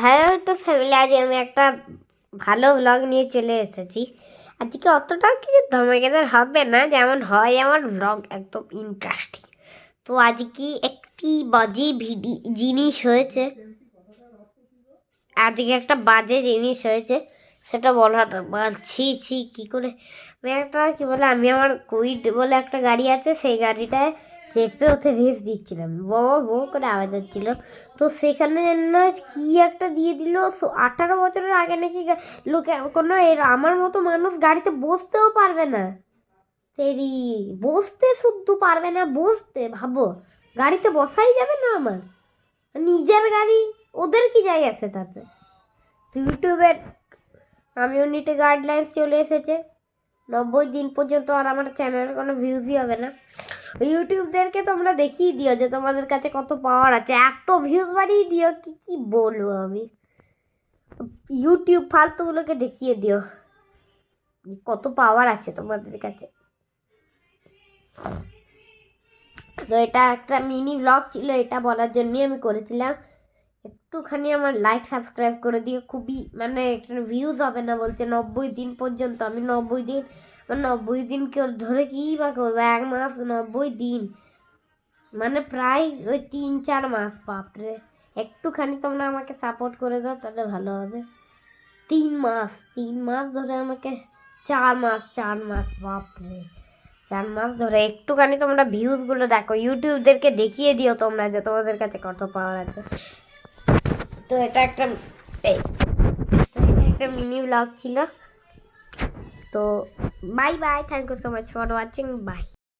Hello তো family, আজ আমি একটা ভালো ব্লগ নিয়ে চলে এসেছি। আজকে অতটাও কিছু ধমাকেদার হবে না, যেমন হয় আমার ব্লগ একদম ইন্টারেস্টিং। তো আজকে একটি বাজে জিনিস হয়েছে, আজকে একটা বাজে জিনিস হয়েছে, সেটা বলছি কি করে। আমি একটা কি বলে, আমি আমার কুইড বলে একটা গাড়ি আছে, সেই গাড়িটায় চেপে ওতে রেস দিচ্ছিলাম, বো করে আওয়াজ হচ্ছিল। তো সেখানে না কি একটা দিয়ে দিল, 18 বছরের আগে নাকি লোকে কোনো আমার মতো মানুষ গাড়িতে বসতেও পারবে না। তেরি বসতে শুদ্ধ পারবে না, বসতে ভাবো, গাড়িতে বসাই যাবে না আমার নিজের গাড়ি, ওদের কি যায় আছে তাতে। ইউটিউবের কমিউনিটি গাইডলাইন্স চলে এসেছে, 90 দিন পর্যন্ত আর আমার চ্যানেলে কোনো ভিউজই হবে না। ইউটিউবদেরকে তোমরা দেখিয়ে দিও যে তোমাদের কাছে কত পাওয়ার আছে, এত ভিউজ বাড়িয়ে দিও কি বলবো আমি। ইউটিউব ফালতুগুলোকে দেখিয়ে দিও কত পাওয়ার আছে তোমাদের কাছে। তো এটা একটা মিনি ব্লগ ছিল, এটা বলার জন্যই আমি করেছিলাম। একটুখানি আমার লাইক সাবস্ক্রাইব করে দিও, খুবই মানে ভিউজ হবে না বলছে 90 দিন পর্যন্ত। আমি 90 দিন, 90 দিনকে ধরে কী বা করবো, 1 মাস 90 দিন মানে প্রায় ওই 3-4 মাস। বাপরে, একটুখানি তোমরা আমাকে সাপোর্ট করে দাও তাহলে ভালো হবে। 3 মাস ধরে আমাকে, 4 মাস বাপরে, 4 মাস ধরে একটুখানি তোমরা ভিউজগুলো দেখো, ইউটিউবদেরকে দেখিয়ে দিও তোমরা যে তোমাদের কাছে কত পাওয়ার আছে। তো এটা একটা মিনি ব্লগ ছিল। তো bye bye, thank you so much for watching, by.